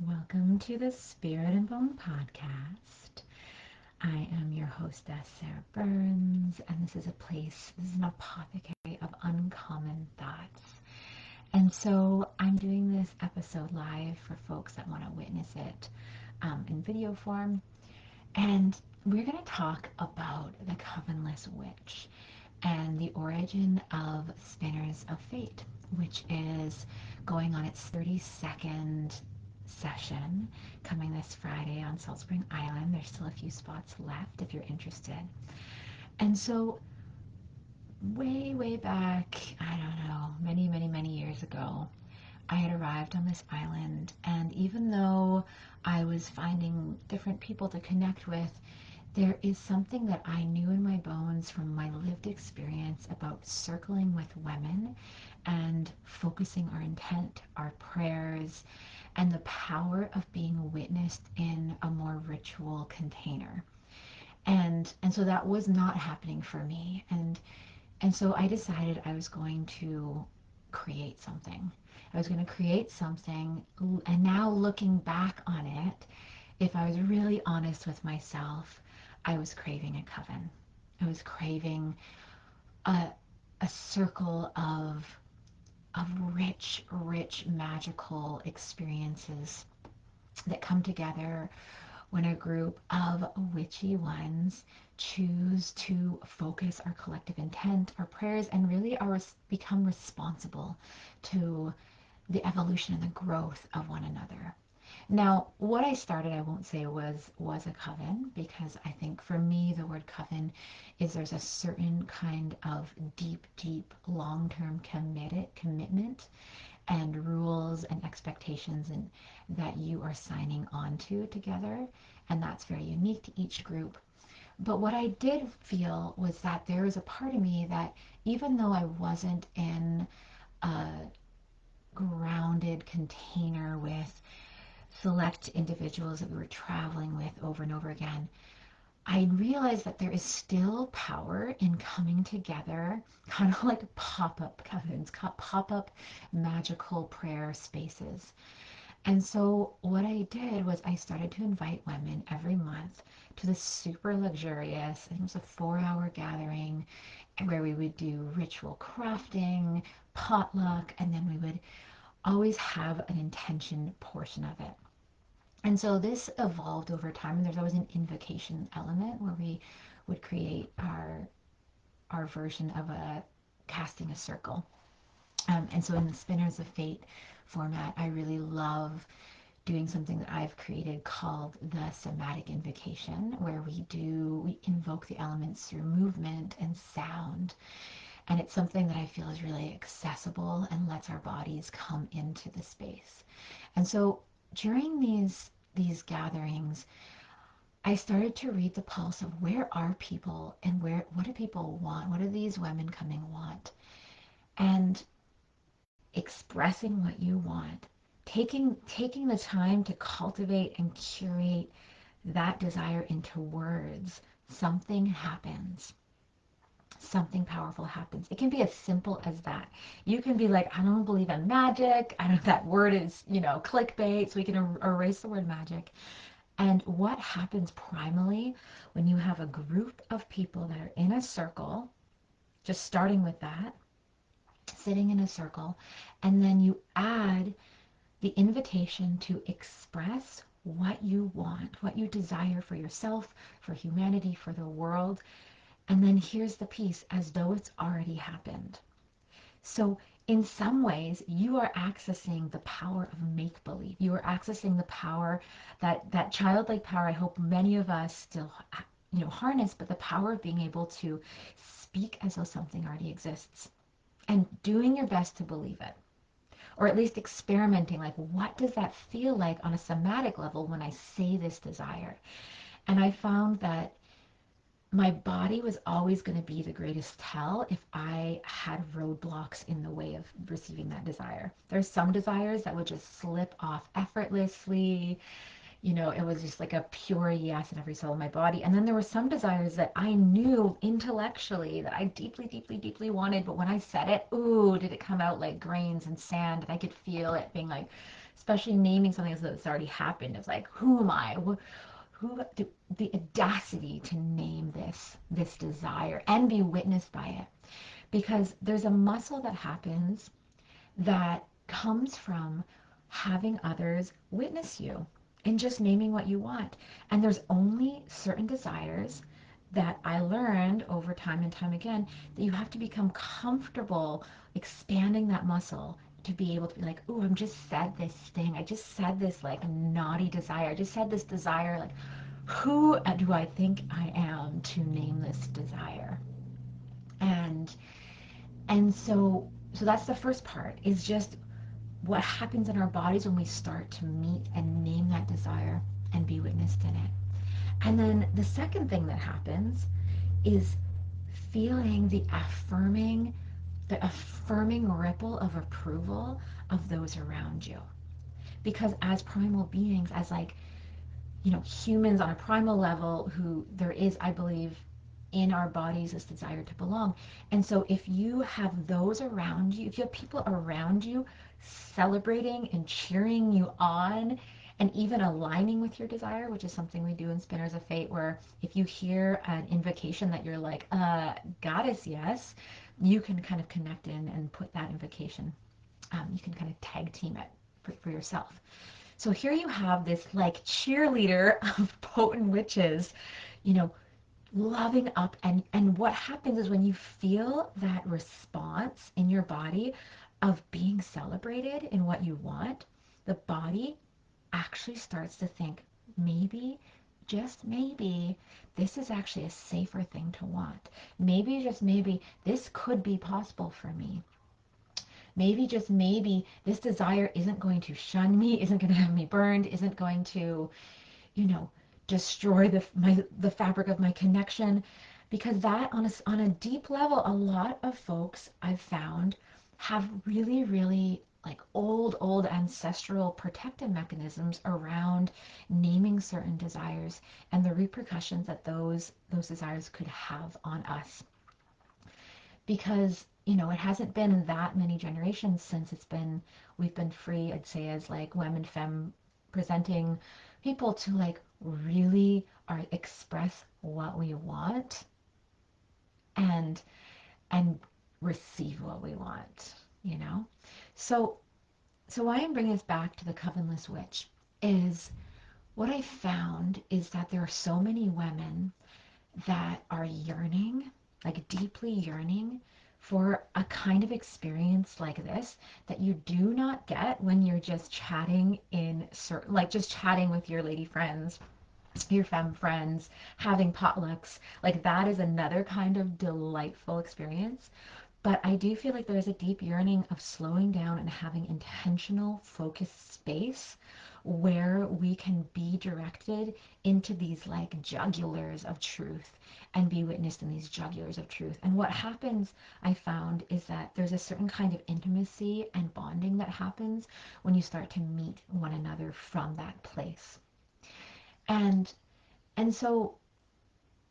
Welcome to the Spirit and Bone podcast. I am your hostess, Sarah Burns, and this is an apothecary of uncommon thoughts. And so I'm doing this episode live for folks that want to witness it in video form. And we're going to talk about the covenless witch and the origin of Spinners of Fate, which is going on its 32nd session coming this Friday on Salt Spring Island. There's still a few spots left if you're interested. And so way back, I don't know, many years ago, I had arrived on this island, and even though I was finding different people to connect with, there is something that I knew in my bones from my lived experience about circling with women and focusing our intent, our prayers, and the power of being witnessed in a more ritual container. And so that was not happening for me. And so I decided I was going to create something. I was going to create something, and now looking back on it, if I was really honest with myself, I was craving a coven. I was craving a, a circle of rich magical experiences that come together when a group of witchy ones choose to focus our collective intent, our prayers, and really become responsible to the evolution and the growth of one another. Now, what I started, I won't say was a coven, because I think for me the word coven is there's a certain kind of deep, long-term commitment and rules and expectations and that you are signing on to together, and that's very unique to each group. But what I did feel was that there was a part of me that, even though I wasn't in a grounded container with select individuals that we were traveling with over and over again, I realized that there is still power in coming together, kind of like pop-up covens, pop-up magical prayer spaces. And so what I did was I started to invite women every month to this super luxurious, I think it was a 4-hour gathering where we would do ritual crafting, potluck, and then we would always have an intention portion of it. And so this evolved over time, and there's always an invocation element where we would create our version of a casting a circle. And so in the Spinners of Fate format, I really love doing something that I've created called the somatic invocation, where we invoke the elements through movement and sound. And it's something that I feel is really accessible and lets our bodies come into the space. And so during these gatherings, I started to read the pulse of where are people and what do people want? What do these women coming want? And expressing what you want, taking the time to cultivate and curate that desire into words, something happens. Something powerful happens. It can be as simple as that. You can be like, I don't believe in magic. I know that word is, clickbait, so we can erase the word magic. And what happens primally when you have a group of people that are in a circle, just starting with that, sitting in a circle, and then you add the invitation to express what you want, what you desire for yourself, for humanity, for the world. And then here's the piece, as though it's already happened. So in some ways, you are accessing the power of make-believe. You are accessing the power, that childlike power I hope many of us still harness, but the power of being able to speak as though something already exists and doing your best to believe it. Or at least experimenting, like, what does that feel like on a somatic level when I say this desire? And I found that my body was always going to be the greatest tell if I had roadblocks in the way of receiving that desire. There's some desires that would just slip off effortlessly. It was just like a pure yes in every cell of my body. And then there were some desires that I knew intellectually that I deeply wanted. But when I said it, ooh, did it come out like grains and sand. And I could feel it being like especially naming something that's already happened. It's like, who am I? Who the audacity to name this desire and be witnessed by it, because there's a muscle that happens that comes from having others witness you and just naming what you want. And there's only certain desires that I learned over time and time again that you have to become comfortable expanding that muscle to be able to be like, oh, I'm just said this thing. I just said this like naughty desire. I just said this desire. Like, who do I think I am to name this desire? And so that's the first part, is just what happens in our bodies when we start to meet and name that desire and be witnessed in it. And then the second thing that happens is feeling the affirming ripple of approval of those around you. Because as primal beings, as like, humans on a primal level, who there is, I believe, in our bodies this desire to belong. And so if you have those around you, if you have people around you celebrating and cheering you on and even aligning with your desire, which is something we do in Spinners of Fate, where if you hear an invocation that you're like, goddess, yes, you can kind of connect in and put that invocation. You can kind of tag team it for yourself. So here you have this like cheerleader of potent witches, you know, loving up. And what happens is when you feel that response in your body of being celebrated in what you want, the body actually starts to think, maybe, just maybe, this is actually a safer thing to want. Maybe, just maybe, this could be possible for me. Maybe, just maybe, this desire isn't going to shun me, isn't going to have me burned, isn't going to, you know, destroy the fabric of my connection. Because that, on a deep level, a lot of folks I've found have really, really like old ancestral protective mechanisms around naming certain desires and the repercussions that those desires could have on us. Because it hasn't been that many generations since we've been free, I'd say, as like women, femme presenting people, to like really express what we want and and receive what we want, you know. So so why I'm bringing this back to the covenless witch is, what I found is that there are so many women that are yearning, like deeply yearning, for a kind of experience like this that you do not get when you're just chatting like just chatting with your lady friends, your femme friends, having potlucks. Like, that is another kind of delightful experience. But I do feel like there's a deep yearning of slowing down and having intentional, focused space where we can be directed into these like jugulars of truth and be witnessed in these jugulars of truth. And what happens, I found, is that there's a certain kind of intimacy and bonding that happens when you start to meet one another from that place. And and so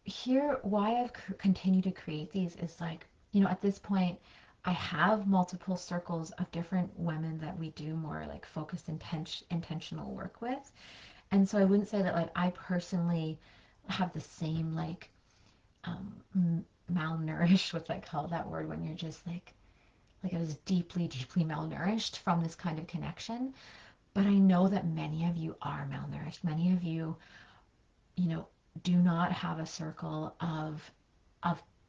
here, why I've continued to create these is like, at this point, I have multiple circles of different women that we do more like focused intentional work with. And so I wouldn't say that like I personally have the same like malnourished, what's that called, that word when you're just like I was deeply malnourished from this kind of connection. But I know that many of you are malnourished. Many of you, you know, do not have a circle of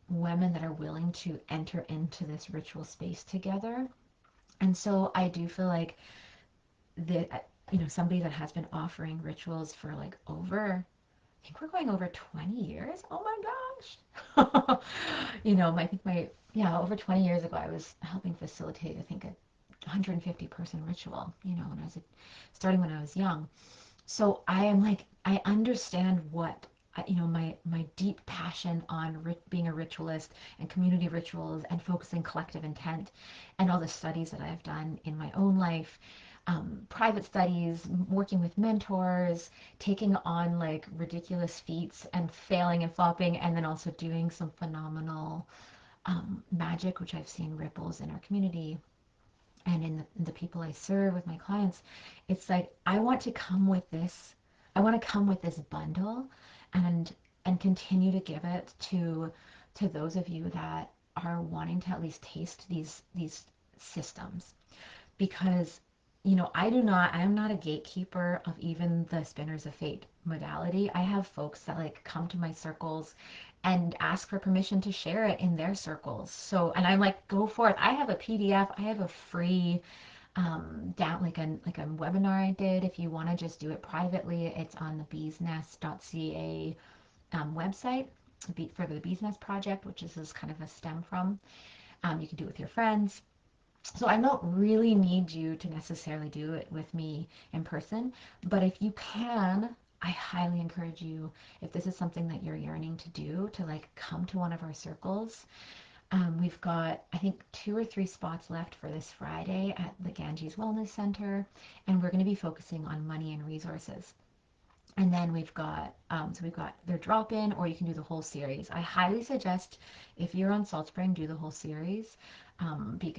women that are willing to enter into this ritual space together. And so I do feel like that, somebody that has been offering rituals for like over, I think we're going over 20 years. Oh my gosh. I think yeah, over 20 years ago, I was helping facilitate, I think, a 150 person ritual, starting when I was young. So I am like, I understand what, my deep passion on being a ritualist and community rituals and focusing collective intent, and all the studies that I've done in my own life, private studies, working with mentors, taking on like ridiculous feats and failing and flopping, and then also doing some phenomenal magic, which I've seen ripples in our community. and in the people I serve with my clients, it's like I want to come with this. I want to come with this bundle, and continue to give it to those of you that are wanting to at least taste these systems, because I am not a gatekeeper of even the Spinners of Fate modality. I have folks that like come to my circles and ask for permission to share it in their circles. So, and I'm like, go forth. I have a PDF. I have a free down like a webinar I did. If you want to just do it privately, it's on the beesnest.ca website for the Bees Nest Project, which is kind of a stem from. You can do it with your friends. So I don't really need you to necessarily do it with me in person, but if you can, I highly encourage you, if this is something that you're yearning to do, to like come to one of our circles. We've got, I think, 2 or 3 spots left for this Friday at the Ganges Wellness Center, and we're going to be focusing on money and resources. And then we've got their drop-in, or you can do the whole series. I highly suggest, if you're on Salt Spring, do the whole series.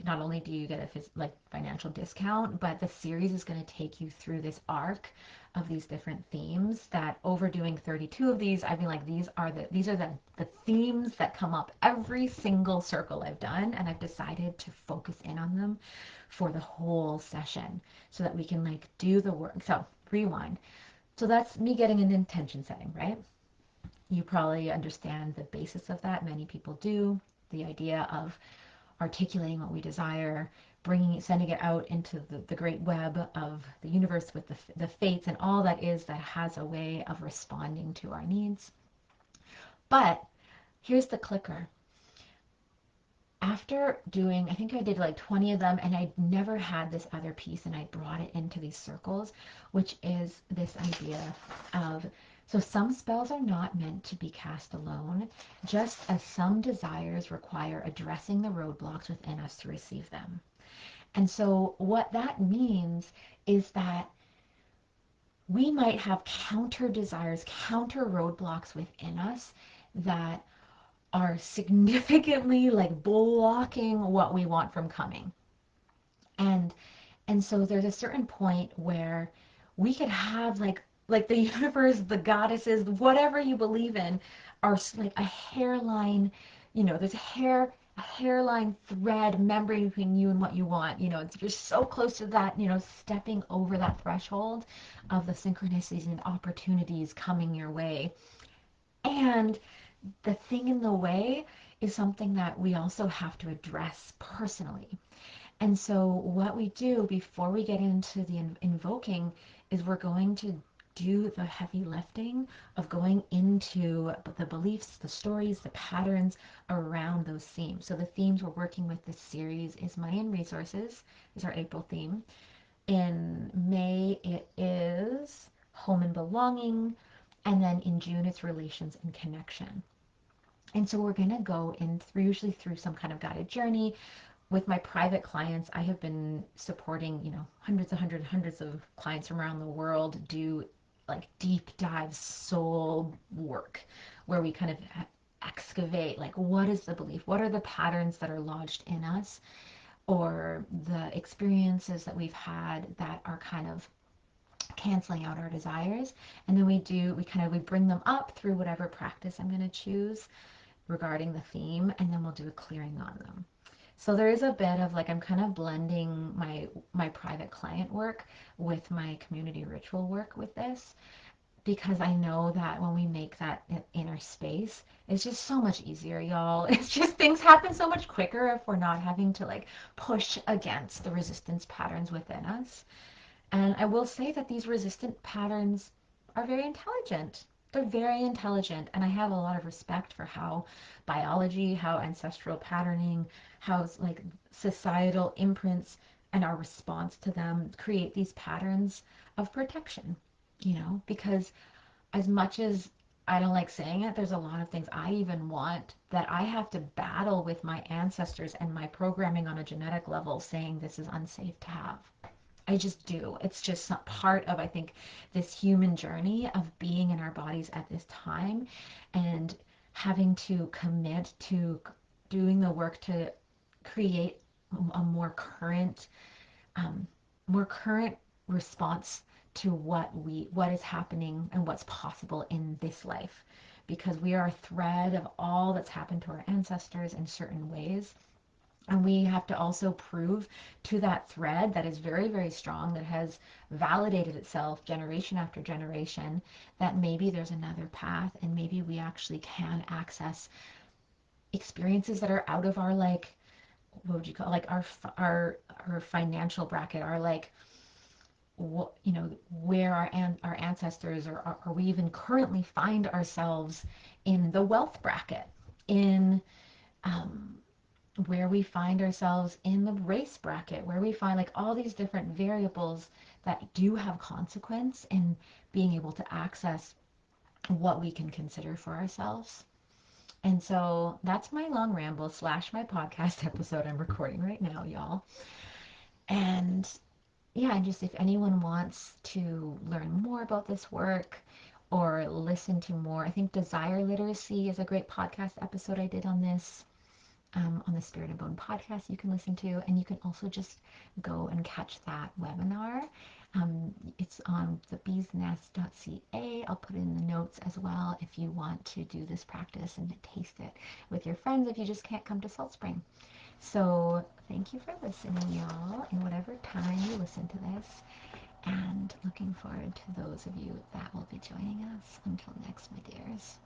Not only do you get a financial discount, but the series is going to take you through this arc of these different themes that, overdoing 32 of these, I've been like, these are the themes that come up every single circle I've done, and I've decided to focus in on them for the whole session so that we can like do the work. So rewind. So that's me getting an intention setting, right? You probably understand the basis of that. Many people do. The idea of articulating what we desire, sending it out into the great web of the universe with the fates and all that is, that has a way of responding to our needs. But here's the clicker. After doing, I think I did like 20 of them, and I never had this other piece, and I brought it into these circles, which is this idea of, so some spells are not meant to be cast alone, just as some desires require addressing the roadblocks within us to receive them. And so what that means is that we might have counter desires, counter roadblocks within us that are significantly like blocking what we want from coming. And so there's a certain point where we could have like the universe, the goddesses, whatever you believe in, are like a hairline, there's a hairline thread membrane between you and what you want. It's just so close to that, stepping over that threshold of the synchronicities and opportunities coming your way. And the thing in the way is something that we also have to address personally. And so what we do before we get into the invoking is we're going to do the heavy lifting of going into the beliefs, the stories, the patterns around those themes. So the themes we're working with this series is money and resources, is our April theme. In May, it is home and belonging. And then in June, it's relations and connection. And so we're going to go in usually through some kind of guided journey. With my private clients, I have been supporting, hundreds of clients from around the world do like deep dive soul work, where we kind of excavate, like, what is the belief? What are the patterns that are lodged in us, or the experiences that we've had that are kind of canceling out our desires? And then we bring them up through whatever practice I'm going to choose regarding the theme, and then we'll do a clearing on them. So there is a bit of like, I'm kind of blending my private client work with my community ritual work with this, because I know that when we make that inner space, it's just so much easier, y'all. It's just, things happen so much quicker if we're not having to like push against the resistance patterns within us. And I will say that these resistant patterns are very intelligent. They're very intelligent, and I have a lot of respect for how biology, how ancestral patterning, how like societal imprints and our response to them create these patterns of protection, because as much as I don't like saying it, there's a lot of things I even want that I have to battle with my ancestors and my programming on a genetic level saying this is unsafe to have. I just do. It's just not part of, I think, this human journey of being in our bodies at this time, and having to commit to doing the work to create a more current um, more current response to what is happening and what's possible in this life, because we are a thread of all that's happened to our ancestors in certain ways. And we have to also prove to that thread that is very, very strong, that has validated itself generation after generation, that maybe there's another path, and maybe we actually can access experiences that are out of our, like, what would you call, like, our financial bracket, our, like, where our ancestors, or we even currently find ourselves in the wealth bracket, in um, where we find ourselves in the race bracket, where we find, like, all these different variables that do have consequence in being able to access what we can consider for ourselves. And so that's my long ramble slash my podcast episode I'm recording right now, y'all. And yeah, and just if anyone wants to learn more about this work or listen to more, I think Desire Literacy is a great podcast episode I did on this, on the Spirit and Bone podcast you can listen to. And you can also just go and catch that webinar. It's on thebeesnest.ca. I'll put it in the notes as well if you want to do this practice and taste it with your friends if you just can't come to Salt Spring. So thank you for listening, y'all, in whatever time you listen to this. And looking forward to those of you that will be joining us. Until next, my dears.